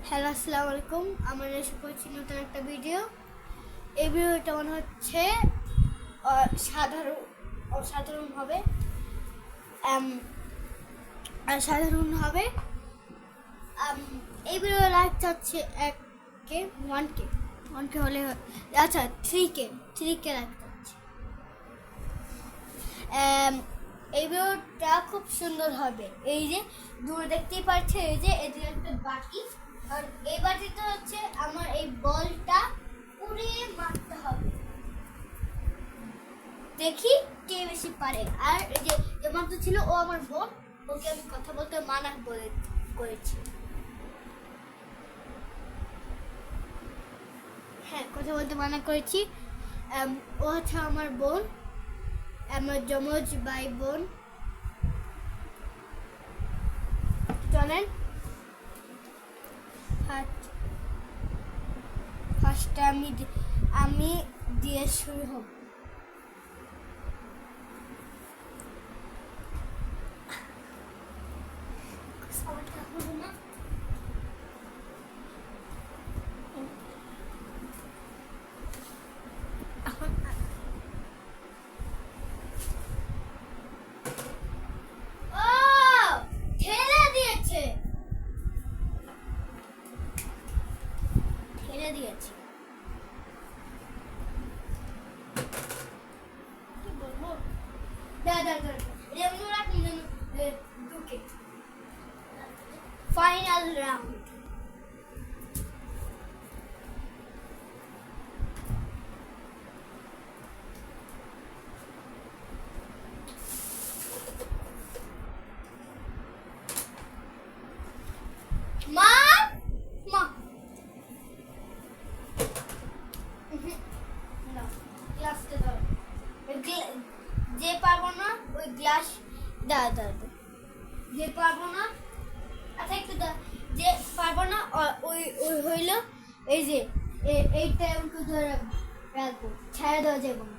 Hello, আসসালামু আলাইকুম। আমার এসে করছি নতুন একটা ভিডিও। এই ভিডিওটা মনে হচ্ছে সাধারণ হবে। সাধারণ হবে। এই ভিডিও লাইকটা হচ্ছে 1K 1K হলে আচ্ছা 3K লাইকটা হচ্ছে। এই ভিডিওটা খুব সুন্দর হবে। এই যে দূরে দেখতেই পাচ্ছে, এই যে এদিকে একটা বাটি, আর এই বাটিটা হচ্ছে আমার এই বলটা উড়িয়ে মারতে হবে। দেখি কে বেশি পারে। আর এই যে মাত্র ছিল ও আমার বোন, ওকে আমি কথা বলতে মানা করেছি। হ্যাঁ, কথা বলতে মানা করেছি। ও হচ্ছে আমার বোন, আমার যমজ ভাই বোন। চলেন ফার্স্টে আমি দিয়ে শুরু হব। দিয়েছি কি বলবো, ফাইনাল রাউন্ড। মা মা গ্লাসটা দাও। যে পারবো না ওই গ্লাস দাও। যে পারবো না, আচ্ছা একটু যে পারবো না ওই ওই হইল এই যে এইটা একটু ধরে রাখবো, ছেড়ে দেওয়া যাবে না।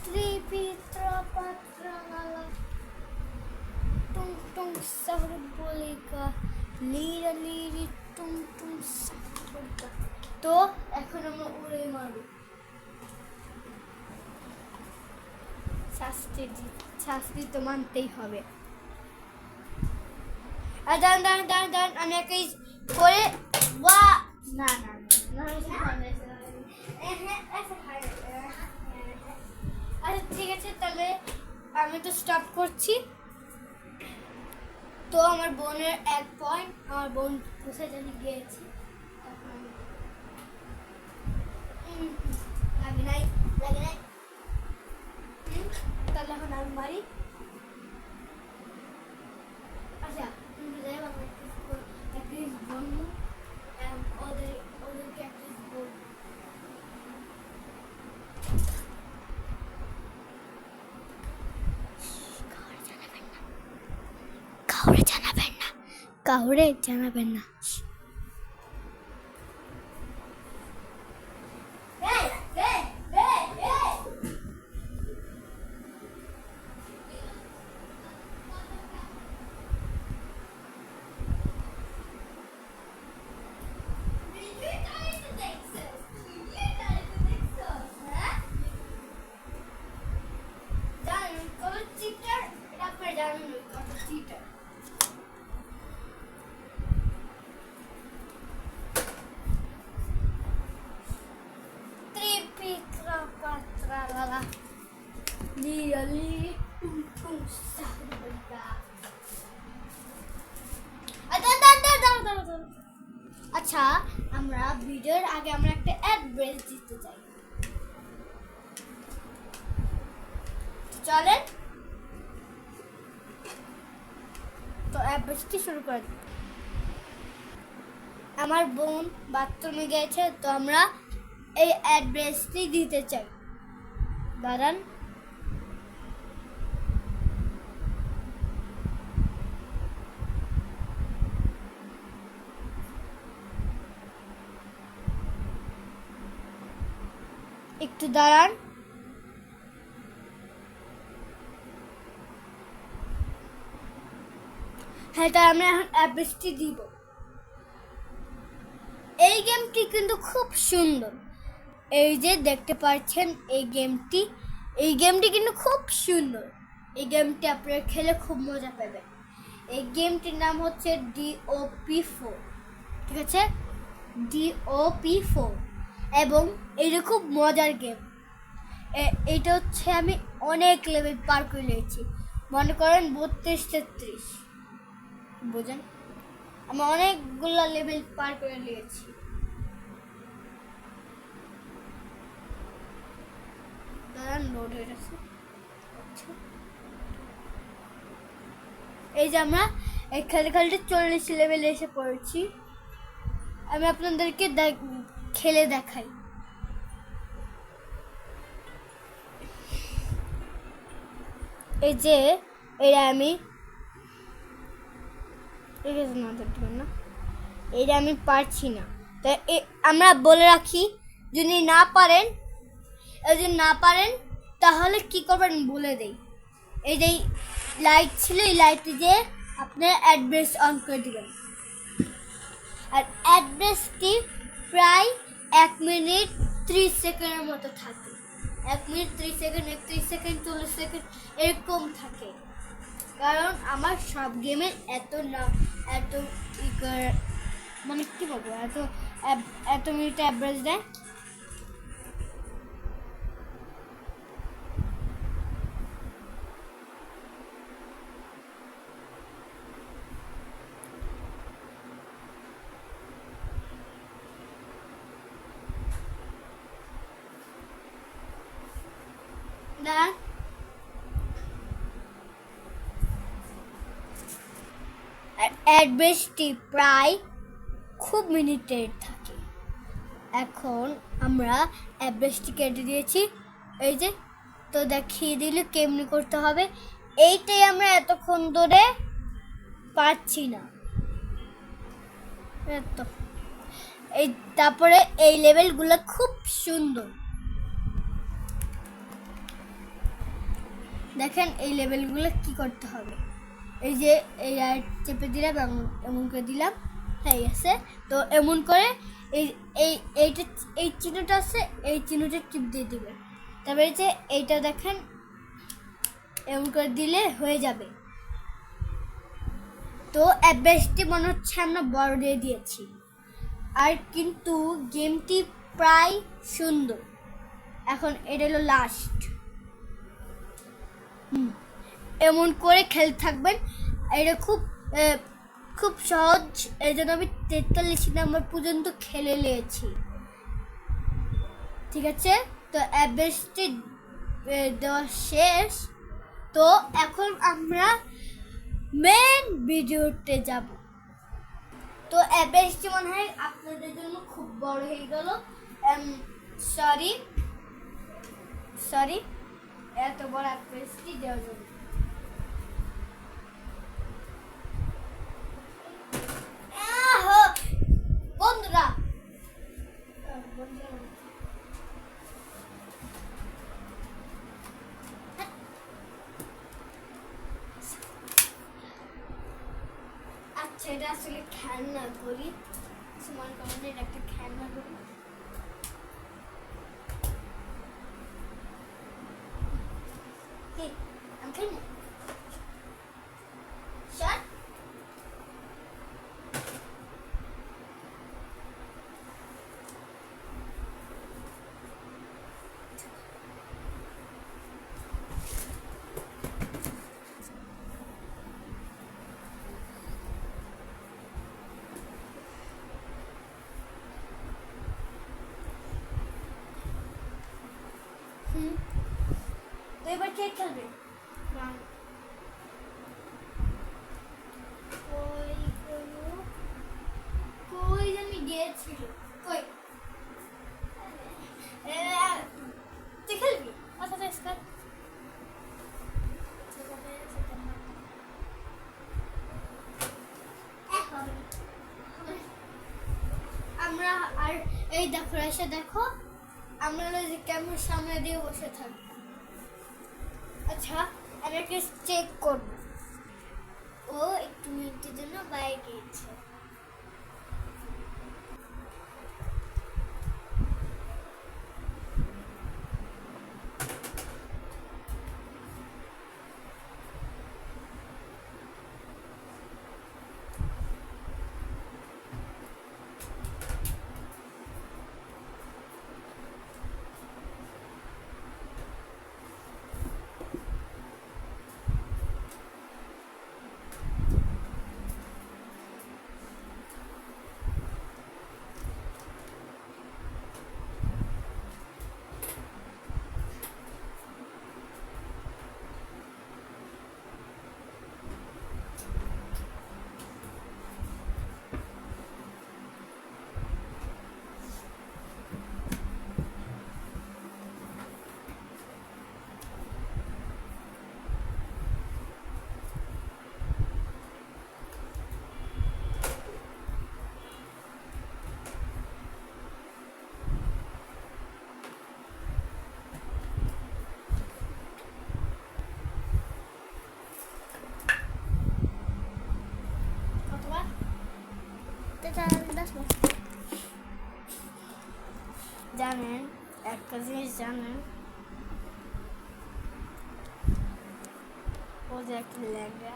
ত্রিপিত্রপাত্রালা টুং টুং সাহরবলিকা লিরা লিরি টুং টুং সাহরবলিকা। তো এখন আমরা উড়ে মারব। শাস্তি তো মানতেই হবে। দাঁড়ান আমি একটা করে না আচ্ছা ঠিক আছে, তাহলে আমি তো স্টপ করছি। তো আমার বোনের 1 পয়েন্ট, আমার বোন কোথায় জানি গিয়েছে। লাগে নাই তাহলে এখন আমি মারি। আচ্ছা তুমি যাই প্র্যাকটিস বলবো, ওদেরকে প্র্যাকটিস বলবো। কাউরে জানাবেন না। আচ্ছা, আমরা ভিডিওর আগে আমরা একটা অ্যাড্রেস দিতে চাই। চলেন তো অ্যাড্রেসটি শুরু করে। আমার বোন বাথরুমে গেছে, তো আমরা এই অ্যাড্রেসটি দিতে চাই। দাঁড়ান, একটু দাঁড়ান। এটা আমরা এখন অ্যাড্রেসটি দিব। এই গেমটি কিন্তু খুব সুন্দর। এই যে দেখতে পাচ্ছেন এই গেমটি কিন্তু খুব সুন্দর। এই গেমটি আপনারা খেলে খুব মজা পাবেন। এই গেমটির নাম হচ্ছে DOP4, ঠিক আছে, DOP4, এবং এটা খুব মজার গেম। এইটা হচ্ছে আমি অনেক লেভেল পার করে নিয়েছি, মনে করেন 32-33, বুঝেন, আমি অনেকগুলো লেভেল পার করে নিয়েছি। লোড হয়ে গেছে। এই যে আমরা এই খেলতে খেলতে 40 লেভেলে এসে পড়েছি। আমি আপনাদেরকে খেলে দেখাই। এই যে এটা আমি এটা আমি পারছি না, তাই আমরা বলে রাখি, যদি না পারেন তাহলে কি করবেন বলে দেই। এই যে লাইট ছিল, এই লাইটে যে আপনার অ্যাড্রেস অন করে দিবেন, আর অ্যাড্রেসটি প্রায় 1 মিনিট 30 সেকেন্ডের মতো থাকে। 1 মিনিট 30 সেকেন্ড, 31 সেকেন্ড, 40 সেকেন্ড এরকম থাকে। কারণ আমার সব গেমে এত মানে কি বলবো, এত মিনিট অ্যাভারেজ দেয়। অ্যাড্রেসটি প্রায় খুব মিনিটের থাকে। এখন আমরা অ্যাড্রেসটি কেটে দিয়েছি, এই যে, তো দেখিয়ে দিলে কেমনি করতে হবে। এইটাই আমরা এতক্ষণ ধরে পাচ্ছি না। এই তারপরে এই লেভেলগুলো খুব সুন্দর, দেখেন এই লেভেলগুলো কি করতে হবে। এই যে এই চেপে দিলাম, এমন করে দিলাম, হয়ে গেছে। তো এমন করে এই চিহ্নটা আছে, এই চিহ্নটা টিপ দিয়ে দিবেন। তারপরে যে এইটা দেখেন, এমন করে দিলে হয়ে যাবে। তো অ্যাড্রেসটি মনে হচ্ছে আমরা বড় দিয়ে দিয়েছি, আর কিন্তু গেমটি প্রায় সুন্দর। এখন এটা হলো লাস্ট। এমন করে খেলতে থাকবেন। এটা খুব সহজ, এই জন্য আমি 43 নাম্বার পর্যন্ত খেলে নিয়েছি, ঠিক আছে। তো অ্যাড্রেসটি দেওয়া শেষ। তো এখন আমরা মেন ভিডিওতে যাব। তো অ্যাড্রেসটি মনে হয় আপনাদের জন্য খুব বড় হয়ে গেল, সরি এত বড় অ্যাড্রেসটি দেওয়ার জন্য। বন্ধুরা, আচ্ছা, এটা আসলে খেলনা করি, সমান কারণে এটা একটা খেলনা করি। আমি খেলবো। তো এবার কে খেলবে? কই জানি গিয়েছিল, কই তুই খেলবি? আচ্ছা, আমরা আর এই দেখো, এসে দেখো, আমরা কেমন সামনে দিয়ে বসে থাকি। আচ্ছা, আমি একটা চেক করব। ও একটু মিনিটের জন্য বাইরে গিয়েছে। জানেন একটা জিনিস জানেন, ও যে একটা ল্যাংড়া,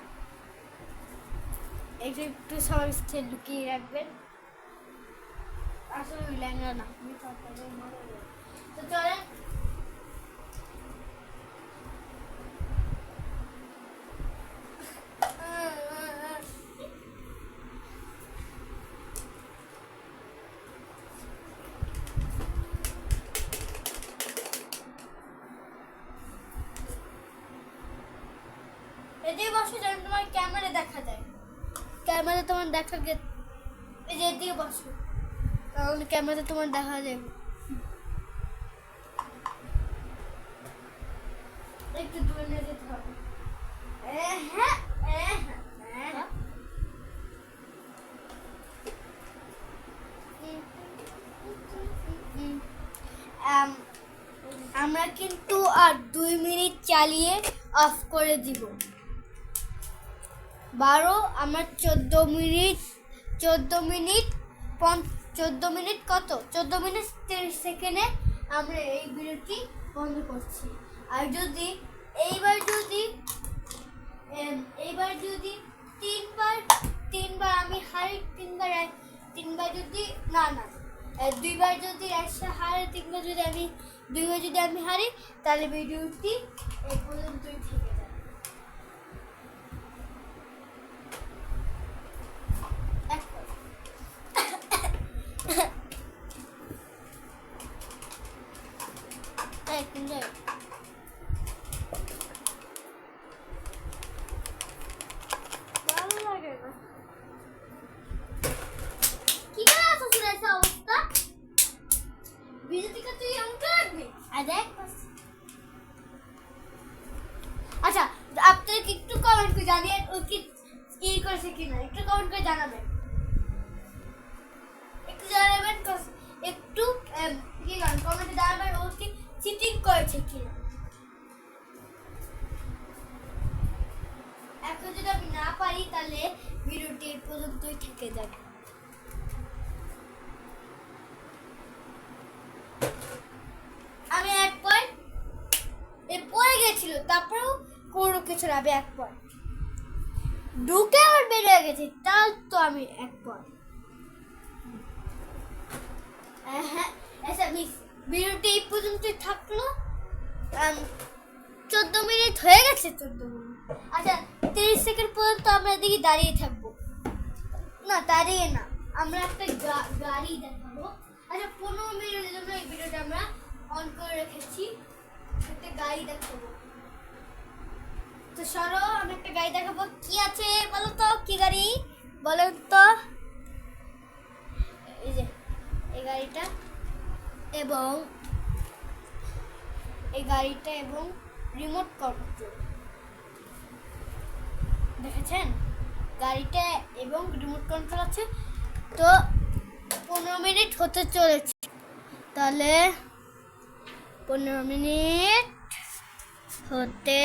এটা একটু সবার সাথে লুকিয়ে রাখবেন। আসলে ওই ল্যাংড়া না, তো চলেন এদিকে বসো, যেন তোমার ক্যামেরা দেখা যায়। ক্যামেরা তোমার দেখা গে, এই যে এদিকে বসো, তাহলে ক্যামেরা তোমার দেখা যাবে। একটু দূরে নিয়ে যেতে হবে। আমরা কিন্তু আর 2 মিনিট চালিয়ে অফ করে দিব। 12 আমার 14 মিনিট 14 মিনিট কত 14 মিনিট 30 সেকেন্ডে আমরা এই ভিডিওটি বন্ধ করছি। আর যদি এইবার যদি তিনবার আমি হারি, তিনবার যদি না দুইবার যদি একসাথে হারি, দুইবার যদি আমি হারি, তাহলে ভিডিওটি এই পর্যন্তই থেকে যাবে। আচ্ছা, আপনারা একটু কমেন্ট করে জানিয়ে ও কি করেছে কিনা, একটু কমেন্ট করে জানাবেন, একটু কমেন্টে জানাবেন ও কি চিটিং করেছে কিনা। এখন যদি আমি না পারি, তাহলে ভিডিওটি এই পর্যন্তই থেকে যাবে। আমি এক পয়েন্ট পড়ে গেছিল, তারপরেও কোনো কিছু না, আমি এক পয়েন্ট ঢুকে আমার বেড়ে গেছে, তাও তো আমি এক পয়েন্ট। হ্যাঁ, ভিডিওটি এই পর্যন্তই থাকলো। 14 মিনিট হয়ে গেছে, 14 মিনিট। আচ্ছা, 30 সেকেন্ড পর্যন্ত আমরা এদিকে দাঁড়িয়ে থাকবো না, দাঁড়িয়ে না, আমরা একটা গাড়ি দেখাবো। আচ্ছা, 15 মিনিটের জন্য এই ভিডিওটা আমরা অন করে রেখেছি, একটা গাড়ি দেখাবো। তো সরো, আমি একটা গাড়ি দেখাবো। কি আছে বলো তো, কি গাড়ি বলো তো? এই যে এই গাড়িটা এবং রিমোট কন্ট্রোল, দেখেছেন? গাড়িটা এবং রিমোট কন্ট্রোল আছে। তো 15 মিনিট হতে চলেছে, তাহলে 15 মিনিট হতে